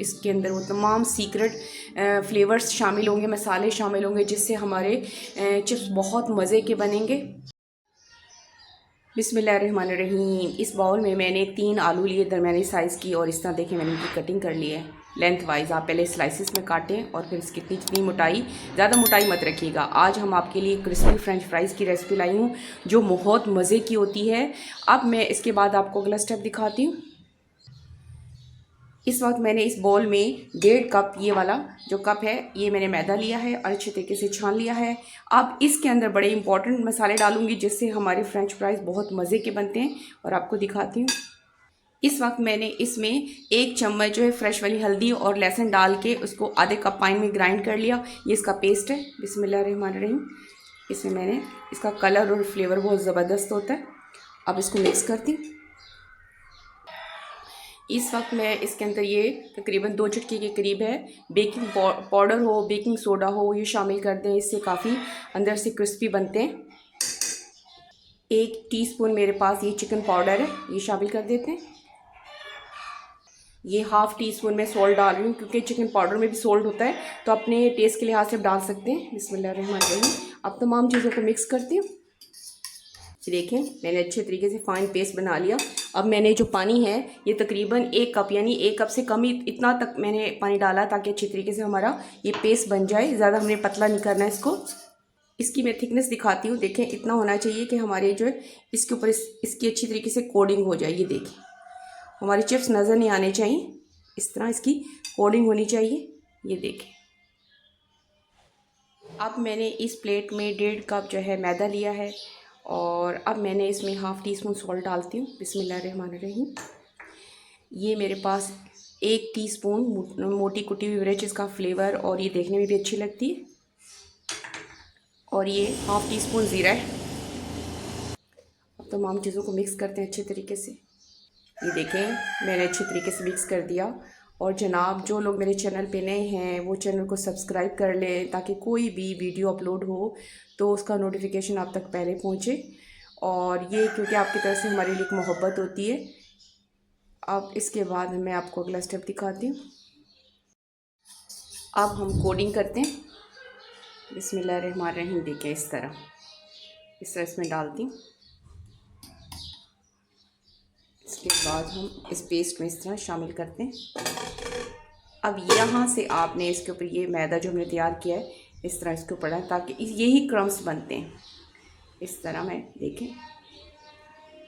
इसके अंदर वो तमाम सीक्रेट फ्लेवर्स शामिल होंगे, मसाले शामिल होंगे, जिससे हमारे चिप्स बहुत मज़े के बनेंगे। बिस्मिल्लाहिर्रहमानिर्रहीम। इस बाउल में मैंने 3 आलू लिए दरमियानी साइज़ की, और इस तरह देखें मैंने इनकी कटिंग कर ली है लेंथ वाइज। आप पहले स्लाइसिस में काटें और फिर इसकी जितनी मोटाई, ज़्यादा मोटाई मत रखिएगा। आज हम आपके लिए क्रिस्पी फ्रेंच फ्राइज़ की रेसिपी लाई हूँ जो बहुत मज़े की होती है। अब मैं इसके बाद आपको अगला स्टेप दिखाती हूँ। इस वक्त मैंने इस बाउल में 1.5 कप, ये वाला जो कप है, ये मैंने मैदा लिया है और अच्छे तरीके से छान लिया है। अब इसके अंदर बड़े इंपॉर्टेंट मसाले डालूंगी जिससे हमारे फ्रेंच फ्राइज़ बहुत मज़े के बनते हैं, और आपको दिखाती हूँ। इस वक्त मैंने इसमें 1 चम्मच जो है फ्रेश वाली हल्दी और लहसुन डाल के उसको आधे कप पानी में ग्राइंड कर लिया। ये इसका पेस्ट है। बिस्मिल्लाहिर्रहमानिर्रहीम। इसमें मैंने, इसका कलर और फ्लेवर बहुत ज़बरदस्त होता है। अब इसको मिक्स करती हूँ। इस वक्त मैं इसके अंदर ये तकरीबन 2 चुटकी के करीब है बेकिंग पाउडर हो, बेकिंग सोडा हो, ये शामिल कर दें। इससे काफ़ी अंदर से क्रिस्पी बनते हैं। 1 टीस्पून मेरे पास ये चिकन पाउडर है, ये शामिल कर देते हैं। ये ½ टीस्पून मैं सॉल्ट डाल रही हूँ क्योंकि चिकन पाउडर में भी सॉल्ट होता है, तो अपने टेस्ट के लिहाज से डाल सकते हैं। बिस्मिल्लाहिर्रहमानिर्रहीम। अब तमाम चीज़ों को मिक्स करती हूँ। देखें मैंने अच्छे तरीके से फाइन पेस्ट बना लिया। अब मैंने जो पानी है ये तकरीबन 1 कप, यानी 1 कप से कम ही, इतना तक मैंने पानी डाला ताकि अच्छे तरीके से हमारा ये पेस्ट बन जाए। ज़्यादा हमने पतला नहीं करना है इसको। इसकी मैं थिकनेस दिखाती हूँ। देखें इतना होना चाहिए कि हमारे जो है इसके ऊपर इसकी अच्छी तरीके से कोडिंग हो जाए। ये देखें हमारी चिप्स नज़र नहीं आने चाहिए, इस तरह इसकी कोडिंग होनी चाहिए। ये देखें। अब मैंने इस प्लेट में 1.5 कप जो है मैदा लिया है, और अब मैंने इसमें ½ टीस्पून सॉल्ट डालती हूँ। बिस्मिल्लाहिर्रहमानिर्रहीम। ये मेरे पास 1 टीस्पून मोटी कुटी हुई मिर्च, इसका फ्लेवर और ये देखने में भी अच्छी लगती है। और ये ½ टीस्पून ज़ीरा है। अब तमाम चीज़ों को मिक्स करते हैं अच्छे तरीके से। ये देखें मैंने अच्छे तरीके से मिक्स कर दिया। और जनाब जो लोग मेरे चैनल पे नए हैं वो चैनल को सब्सक्राइब कर लें ताकि कोई भी वीडियो अपलोड हो तो उसका नोटिफिकेशन आप तक पहले पहुंचे। और ये क्योंकि आपकी तरफ से हमारे लिए एक मोहब्बत होती है। अब इसके बाद मैं आपको अगला स्टेप दिखाती हूँ। अब हम कोडिंग करते हैं। बिस्मिल्लाहिर्रहमानिर्रहीम। देखें इस तरह इसमें डालती हूँ। इसके बाद हम इस पेस्ट में इस तरह शामिल करते हैं। अब यहाँ से आपने इसके ऊपर ये मैदा जो हमने तैयार किया है इस तरह इसके ऊपर डालें ताकि यही क्रम्स बनते हैं। इस तरह मैं देखें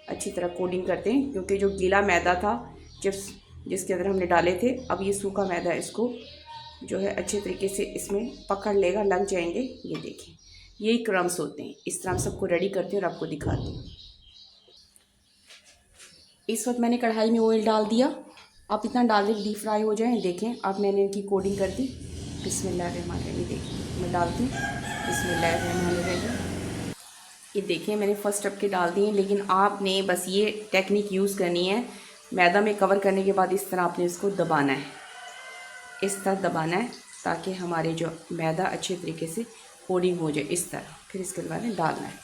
अच्छी तरह कोडिंग करते हैं, क्योंकि जो गीला मैदा था चिप्स जिसके अंदर हमने डाले थे, अब ये सूखा मैदा इसको जो है अच्छे तरीके से इसमें पकड़ लेगा, लग जाएंगे। ये देखें यही क्रम्स होते हैं। इस तरह सबको रेडी करती हूँ और आपको दिखाती हूँ। इस वक्त मैंने कढ़ाई में ऑयल डाल दिया। आप इतना डाल दें डीप फ्राई हो जाए। देखें अब मैंने इनकी कोडिंग कर दी। बिस्मिल्लाहिर्रहमानिर्रहीम। देखिए मैं डालती हूँ। बिस्मिल्लाहिर्रहमानिर्रहीम। ये देखें मैंने फर्स्ट स्टेप के डाल दिए, लेकिन आपने बस ये टेक्निक यूज़ करनी है। मैदा में कवर करने के बाद इस तरह आपने इसको दबाना है, इस तरह दबाना है ताकि हमारे जो मैदा अच्छे तरीके से कोडिंग हो जाए इस तरह। फिर इसके बाद डालना है।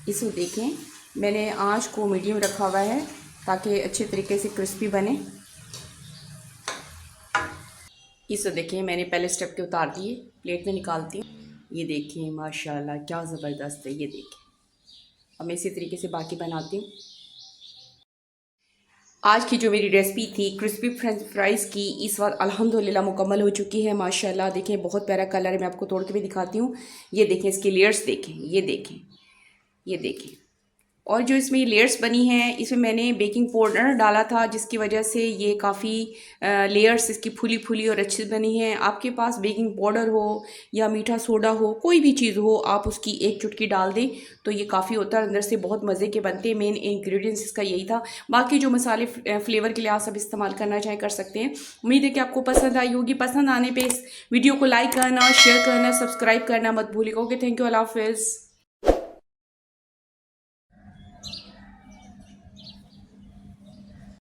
इसे देखें मैंने आंच को मीडियम रखा हुआ है ताकि अच्छे तरीके से क्रिस्पी बने। इसे देखिए मैंने पहले स्टेप के उतार दिए, प्लेट में निकालती हूँ। ये देखिए माशाल्लाह क्या ज़बरदस्त है। ये देखिए अब मैं इसी तरीके से बाकी बनाती हूँ। आज की जो मेरी रेसिपी थी क्रिस्पी फ्रेंच फ्राइज़ की, इस बार अल्हम्दुलिल्लाह मुकम्मल हो चुकी है। माशाल्लाह देखें बहुत प्यारा कलर है। मैं आपको तोड़ के भी दिखाती हूँ। ये देखें इसकी लेयर्स देखें, ये देखें, ये देखें। और जो इसमें लेयर्स बनी हैं इसमें मैंने बेकिंग पाउडर डाला था जिसकी वजह से ये काफ़ी लेयर्स इसकी फूली फूली और अच्छी बनी हैं। आपके पास बेकिंग पाउडर हो या मीठा सोडा हो, कोई भी चीज़ हो, आप उसकी 1 चुटकी डाल दें तो ये काफ़ी होता है, अंदर से बहुत मज़े के बनते हैं। मेन इंग्रेडिएंट्स इसका यही था। बाकी जो मसाले फ्लेवर के लिए आप सब इस्तेमाल करना चाहे कर सकते हैं। उम्मीद है कि आपको पसंद आई होगी। पसंद आने पर इस वीडियो को लाइक करना, शेयर करना, सब्सक्राइब करना मत भूलिएगा। ओके, थैंक यू, अल्लाह हाफ़िज़।